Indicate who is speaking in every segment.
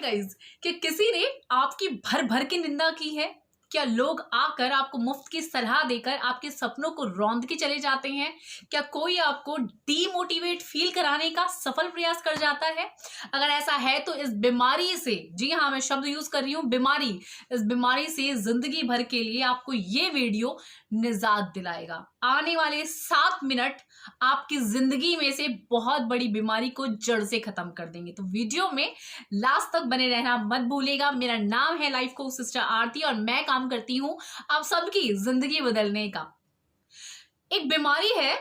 Speaker 1: Guys, क्या किसी ने आपकी भर भर के निंदा की है? क्या लोग आकर आपको मुफ्त की सलाह देकर आपके सपनों को रौंद के चले जाते हैं? क्या कोई आपको डीमोटिवेट फील कराने का सफल प्रयास कर जाता है? अगर ऐसा है तो इस बीमारी से, जी हाँ मैं शब्द यूज कर रही हूँ बीमारी, इस बीमारी से जिंदगी भर के लिए आपको ये वीडियो निजात दिलाएगा। आने वाले 7 मिनट आपकी जिंदगी में से बहुत बड़ी बीमारी को जड़ से खत्म कर देंगे। तो वीडियो में लास्ट तक बने रहना मत भूलिएगा। मेरा नाम है लाइफ कोच सिस्टर आरती और मैं काम करती हूं आप सबकी जिंदगी बदलने का। एक बीमारी है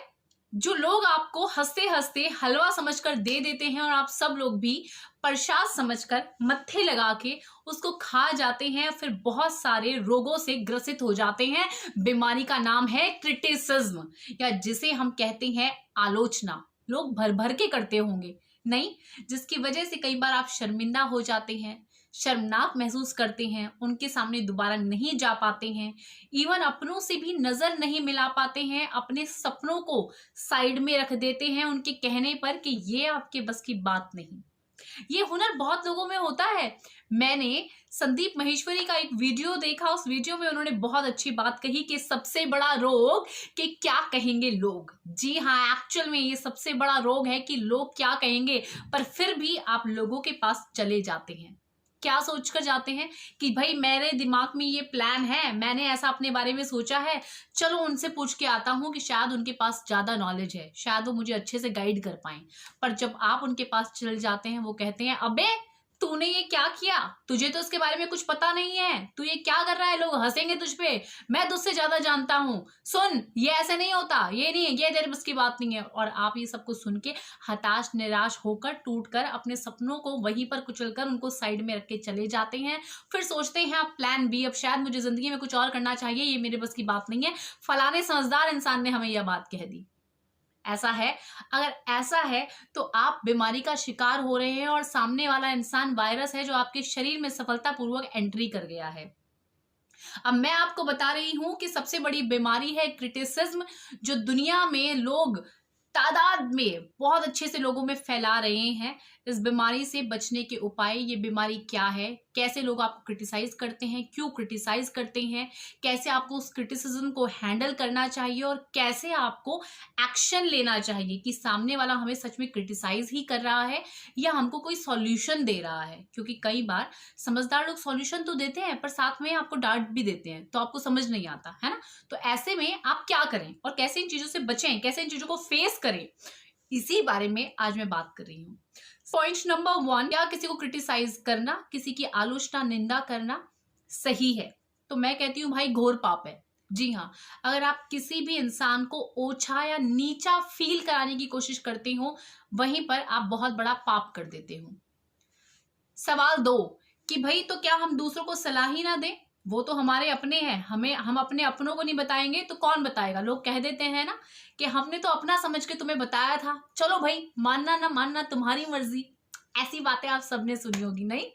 Speaker 1: जो लोग आपको हंसते हंसते हलवा समझकर दे देते हैं और आप सब लोग भी प्रसाद समझकर मत्थे लगा के उसको खा जाते हैं, फिर बहुत सारे रोगों से ग्रसित हो जाते हैं। बीमारी का नाम है क्रिटिसिज्म, या जिसे हम कहते हैं आलोचना। लोग भर भर के करते होंगे, नहीं, जिसकी वजह से कई बार आप शर्मिंदा हो जाते हैं, शर्मनाक महसूस करते हैं, उनके सामने दोबारा नहीं जा पाते हैं, इवन अपनों से भी नजर नहीं मिला पाते हैं, अपने सपनों को साइड में रख देते हैं उनके कहने पर कि ये आपके बस की बात नहीं। ये हुनर बहुत लोगों में होता है। मैंने संदीप महेश्वरी का एक वीडियो देखा, उस वीडियो में उन्होंने बहुत अच्छी बात कही कि सबसे बड़ा रोग कि क्या कहेंगे लोग। जी हाँ, एक्चुअल में ये सबसे बड़ा रोग है कि लोग क्या कहेंगे, पर फिर भी आप लोगों के पास चले जाते हैं। क्या सोचकर जाते हैं कि भाई मेरे दिमाग में ये प्लान है, मैंने ऐसा अपने बारे में सोचा है, चलो उनसे पूछ के आता हूं कि शायद उनके पास ज्यादा नॉलेज है, शायद वो मुझे अच्छे से गाइड कर पाए। पर जब आप उनके पास चल जाते हैं वो कहते हैं अबे तूने ये क्या किया, तुझे तो इसके बारे में कुछ पता नहीं है, तू ये क्या कर रहा है, लोग हंसेंगे तुझ पे, मैं तुझसे ज्यादा जानता हूं, सुन ये ऐसे नहीं होता, ये नहीं, ये तेरे बस की बात नहीं है। और आप ये सब कुछ सुन के हताश निराश होकर टूटकर अपने सपनों को वहीं पर कुचलकर उनको साइड में रख के चले जाते हैं। फिर सोचते हैं आप प्लान बी, अब शायद मुझे जिंदगी में कुछ और करना चाहिए, ये मेरे बस की बात नहीं है, फलाने समझदार इंसान ने हमें यह बात कह दी। ऐसा है, अगर ऐसा है तो आप बीमारी का शिकार हो रहे हैं और सामने वाला इंसान वायरस है जो आपके शरीर में सफलतापूर्वक एंट्री कर गया है। अब मैं आपको बता रही हूं कि सबसे बड़ी बीमारी है क्रिटिसिज्म, जो दुनिया में लोग तादाद में बहुत अच्छे से लोगों में फैला रहे हैं। इस बीमारी से बचने के उपाय, ये बीमारी क्या है, कैसे लोग आपको क्रिटिसाइज करते हैं, क्यों क्रिटिसाइज करते हैं, कैसे आपको उस क्रिटिसिज्म को हैंडल करना चाहिए और कैसे आपको एक्शन लेना चाहिए कि सामने वाला हमें सच में क्रिटिसाइज ही कर रहा है या हमको कोई सॉल्यूशन दे रहा है। क्योंकि कई बार समझदार लोग सॉल्यूशन तो देते हैं पर साथ में आपको डांट भी देते हैं, तो आपको समझ नहीं आता है ना। तो ऐसे में आप क्या करें और कैसे इन चीजों से बचें, कैसे इन चीजों को फेस करें, इसी बारे में आज मैं बात कर रही हूँ। पॉइंट नंबर 1, क्या किसी को क्रिटिसाइज करना, किसी की आलोचना निंदा करना सही है? तो मैं कहती हूँ भाई घोर पाप है। जी हाँ, अगर आप किसी भी इंसान को ओछा या नीचा फील कराने की कोशिश करते हो, वहीं पर आप बहुत बड़ा पाप कर देते हो। सवाल 2 कि भाई तो क्या हम दूसरों को सलाह ही ना दें, वो तो हमारे अपने हैं, हम अपने अपनों को नहीं बताएंगे तो कौन बताएगा। लोग कह देते हैं ना कि हमने तो अपना समझ के तुम्हें बताया था, चलो भाई मानना ना मानना तुम्हारी मर्जी। ऐसी बातें आप सबने सुनी होगी, नहीं?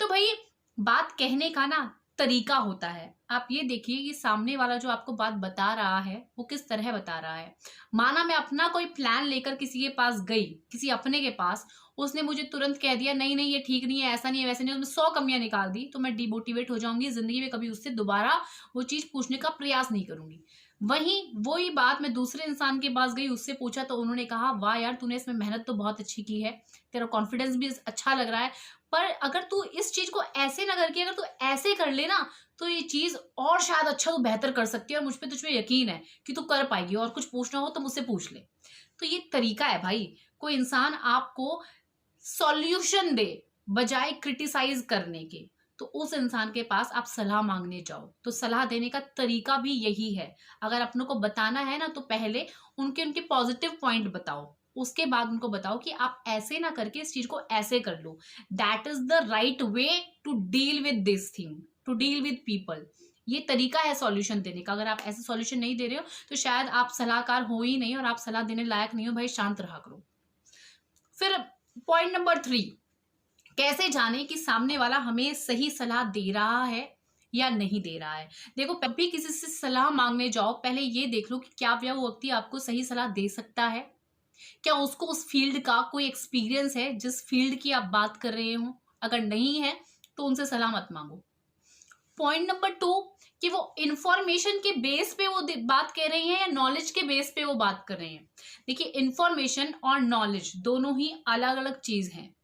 Speaker 1: तो भाई बात कहने का ना तरीका होता है। आप ये देखिए कि सामने वाला जो आपको बात बता रहा है वो किस तरह बता रहा है। माना मैं अपना कोई प्लान लेकर किसी के पास गई, किसी अपने के पास, उसने मुझे तुरंत कह दिया नहीं नहीं ये ठीक नहीं है, ऐसा नहीं है, वैसे नहीं है, उसमें 100 कमियां निकाल दी, तो मैं डिमोटिवेट हो जाऊंगी, जिंदगी में कभी उससे दोबारा वो चीज पूछने का प्रयास नहीं करूंगी। वहीं वही बात मैं दूसरे इंसान के पास गई, उससे पूछा तो उन्होंने कहा वाह यार तूने इसमें मेहनत तो बहुत अच्छी की है, तेरा कॉन्फिडेंस भी अच्छा लग रहा है, पर अगर तू इस चीज को ऐसे ना करके अगर तू ऐसे कर ले ना तो ये चीज और शायद अच्छा तू बेहतर कर सकती है और मुझ पे तुझमें यकीन है कि तू कर पाएगी, और कुछ पूछना हो तो मुझसे पूछ ले। तो ये तरीका है भाई, कोई इंसान आपको सॉल्यूशन दे बजाय क्रिटिसाइज करने के, तो उस इंसान के पास आप सलाह मांगने जाओ। तो सलाह देने का तरीका भी यही है। अगर अपनों को बताना है ना तो पहले उनके पॉजिटिव पॉइंट बताओ, उसके बाद उनको बताओ कि आप ऐसे ना करके इस चीज को ऐसे कर लो, that is the right way to deal with this thing, to deal with people. ये तरीका है सॉल्यूशन देने का। अगर आप ऐसे सॉल्यूशन नहीं दे रहे हो तो शायद आप सलाहकार हो ही नहीं और आप सलाह देने लायक नहीं हो। भाई शांत रहा करो। फिर पॉइंट नंबर 3, कैसे जाने कि सामने वाला हमें सही सलाह दे रहा है या नहीं दे रहा है। देखो कभी किसी से सलाह मांगने जाओ, पहले ये देख लो कि क्या वो व्यक्ति आपको सही सलाह दे सकता है, क्या उसको उस फील्ड का कोई एक्सपीरियंस है जिस फील्ड की आप बात कर रहे हो। अगर नहीं है तो उनसे सलाह मत मांगो। पॉइंट नंबर 2 कि वो इंफॉर्मेशन के बेस पे वो बात कर रही हैं या नॉलेज के बेस पे वो बात कर रहे हैं। देखिए, इंफॉर्मेशन और नॉलेज दोनों ही अलग अलग चीज हैं।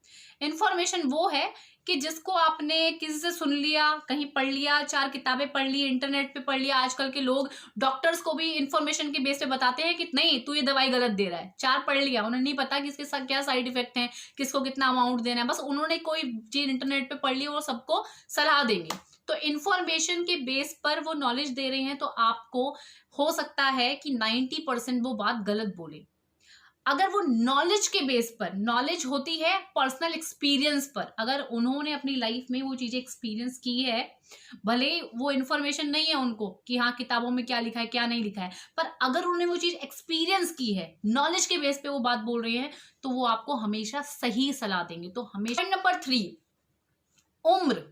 Speaker 1: इंफॉर्मेशन वो है कि जिसको आपने किसी से सुन लिया, कहीं पढ़ लिया, 4 किताबें पढ़ ली, इंटरनेट पे पढ़ लिया। आजकल के लोग डॉक्टर्स को भी इंफॉर्मेशन के बेस पे बताते हैं कि नहीं, तू ये दवाई गलत दे रहा है। 4 पढ़ लिया, उन्हें नहीं पता कि इसके साथ क्या साइड इफेक्ट हैं, किसको कितना अमाउंट देना है, बस उन्होंने कोई चीज इंटरनेट पे पढ़ ली और सबको सलाह देंगे। तो इंफॉर्मेशन के बेस पर वो नॉलेज दे रहे हैं, तो आपको हो सकता है कि 90% वो बात गलत बोले। अगर वो नॉलेज के बेस पर, नॉलेज होती है पर्सनल एक्सपीरियंस पर, अगर उन्होंने अपनी लाइफ में वो चीजें एक्सपीरियंस की है, भले वो इन्फॉर्मेशन नहीं है उनको कि हाँ किताबों में क्या लिखा है क्या नहीं लिखा है, पर अगर उन्होंने वो चीज एक्सपीरियंस की है, नॉलेज के बेस पे वो बात बोल रहे हैं, तो वो आपको हमेशा सही सलाह देंगे। तो हमेशा। नंबर 3, उम्र।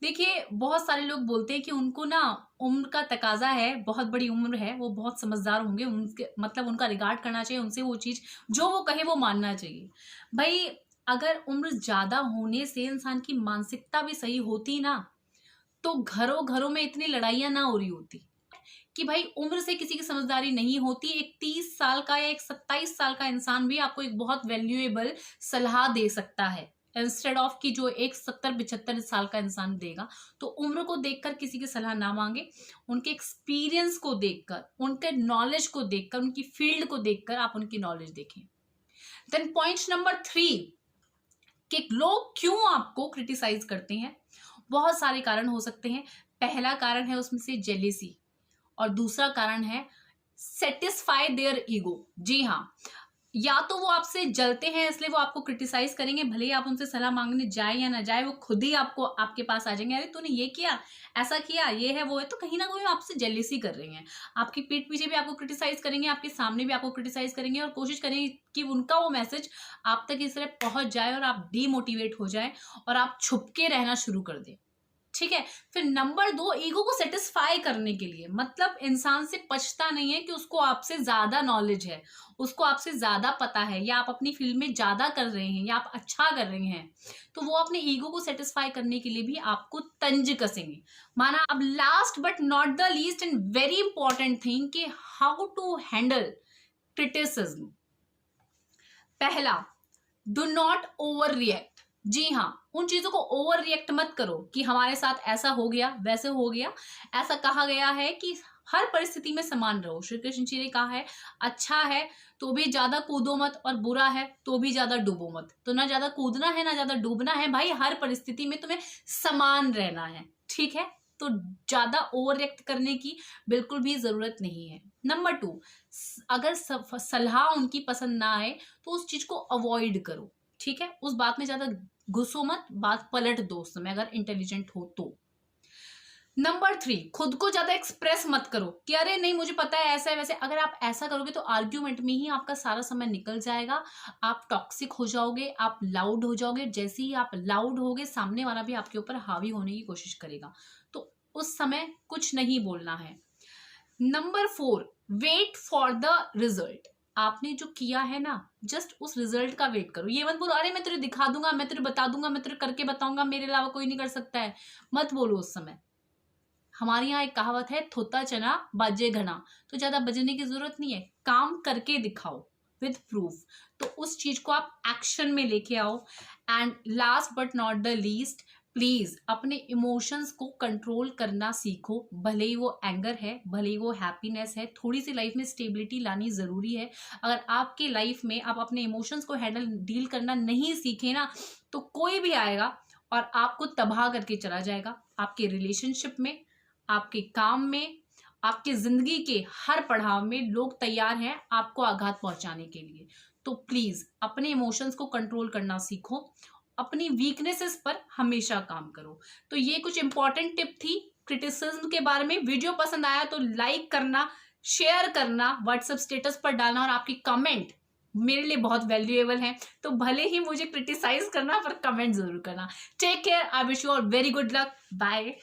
Speaker 1: देखिए, बहुत सारे लोग बोलते हैं कि उनको ना उम्र का तकाजा है, बहुत बड़ी उम्र है, वो बहुत समझदार होंगे, उनके मतलब उनका रिगार्ड करना चाहिए, उनसे वो चीज जो वो कहे वो मानना चाहिए। भाई, अगर उम्र ज्यादा होने से इंसान की मानसिकता भी सही होती ना, तो घरों घरों में इतनी लड़ाइयां ना हो रही होती। कि भाई, उम्र से किसी की समझदारी नहीं होती। एक 30 साल का या एक 27 साल का इंसान भी आपको एक बहुत वैल्यूएबल सलाह दे सकता है, इंस्टेड ऑफ कि जो एक 70-75 साल का इंसान देगा। तो उम्र को देखकर किसी की सलाह ना मांगे, उनके एक्सपीरियंस को देखकर, उनके नॉलेज को देखकर, उनकी फील्ड को देखकर आप उनकी नॉलेज देखें। देन पॉइंट नंबर 3 कि लोग क्यों आपको क्रिटिसाइज करते हैं। बहुत सारे कारण हो सकते हैं। पहला कारण है उसमें से जेलेसी, और दूसरा कारण है सेटिस्फाई देयर ईगो। जी हाँ, या तो वो आपसे जलते हैं इसलिए वो आपको क्रिटिसाइज करेंगे, भले ही आप उनसे सलाह मांगने जाए या ना जाए, वो खुद ही आपको आपके पास आ जाएंगे, अरे तूने ये किया, ऐसा किया, ये है वो है। तो कहीं ना कहीं आपसे जेलिसी कर रहे हैं। आपकी पीठ पीछे भी आपको क्रिटिसाइज करेंगे, आपके सामने भी आपको क्रिटिसाइज करेंगे, और कोशिश करेंगे कि उनका वो मैसेज आप तक इस तरह पहुंच जाए और आप डीमोटिवेट हो जाए और आप छुप के रहना शुरू कर दें। ठीक है। फिर नंबर 2, ईगो को सेटिस्फाई करने के लिए, मतलब इंसान से पछता नहीं है कि उसको आपसे ज्यादा नॉलेज है, उसको आपसे ज्यादा पता है, या आप अपनी फील्ड में ज्यादा कर रहे हैं, या आप अच्छा कर रहे हैं, तो वो अपने ईगो को सेटिस्फाई करने के लिए भी आपको तंज कसेंगे। माना। अब last but not the least and very important thing कि हाउ टू हैंडल क्रिटिसिज्म। पहला, डू नॉट ओवर रिएक्ट। जी हाँ, उन चीजों को ओवर रिएक्ट मत करो कि हमारे साथ ऐसा हो गया, वैसे हो गया। ऐसा कहा गया है कि हर परिस्थिति में समान रहो। श्री कृष्ण जी ने कहा है, अच्छा है तो भी ज्यादा कूदो मत, और बुरा है तो भी ज्यादा डूबो मत। तो ना ज्यादा कूदना है ना ज्यादा डूबना है भाई, हर परिस्थिति में तुम्हें समान रहना है। ठीक है, तो ज्यादा ओवर रिएक्ट करने की बिल्कुल भी जरूरत नहीं है। नंबर 2, अगर सलाह उनकी पसंद ना आए तो उस चीज को अवॉइड करो। ठीक है, उस बात में ज्यादा घुसो मत, बात पलट दो उस समय अगर इंटेलिजेंट हो तो। नंबर 3, खुद को ज्यादा एक्सप्रेस मत करो कि अरे नहीं मुझे पता है ऐसा है वैसे। अगर आप ऐसा करोगे तो आर्ग्यूमेंट में ही आपका सारा समय निकल जाएगा, आप टॉक्सिक हो जाओगे, आप लाउड हो जाओगे। जैसे ही आप लाउड होगे, सामने वाला भी आपके ऊपर हावी होने की कोशिश करेगा, तो उस समय कुछ नहीं बोलना है। Number 4, wait for the result. आपने जो किया है ना, जस्ट उस रिजल्ट का वेट करो। ये मत बोलो अरे मैं तुझे दिखा दूंगा, मैं तुझे बता दूंगा, मैं तुझे करके बताऊंगा, मेरे अलावा कोई नहीं कर सकता है। मत बोलो उस समय। हमारे यहाँ एक कहावत है, थोता चना बाजे घना। तो ज्यादा बजने की जरूरत नहीं है, काम करके दिखाओ विद प्रूफ। तो उस चीज को आप एक्शन में लेके आओ। And last but not the least, please अपने इमोशंस को कंट्रोल करना सीखो। भले ही वो एंगर है, भले ही वो हैप्पीनेस है, थोड़ी सी लाइफ में स्टेबिलिटी लानी जरूरी है। अगर आपके लाइफ में आप अपने इमोशंस को हैंडल डील करना नहीं सीखे ना, तो कोई भी आएगा और आपको तबाह करके चला जाएगा। आपके रिलेशनशिप में, आपके काम में, आपकी जिंदगी के हर पड़ाव में लोग तैयार हैं आपको आघात पहुंचाने के लिए। तो प्लीज अपने इमोशंस को कंट्रोल करना सीखो, अपनी वीकनेसेस पर हमेशा काम करो। तो ये कुछ इंपॉर्टेंट टिप थी क्रिटिसिज्म के बारे में। वीडियो पसंद आया तो लाइक करना, शेयर करना, व्हाट्सएप स्टेटस पर डालना, और आपकी कमेंट मेरे लिए बहुत वैल्यूएबल है। तो भले ही मुझे क्रिटिसाइज करना, पर कमेंट जरूर करना। Take care, I wish you all very good luck, bye.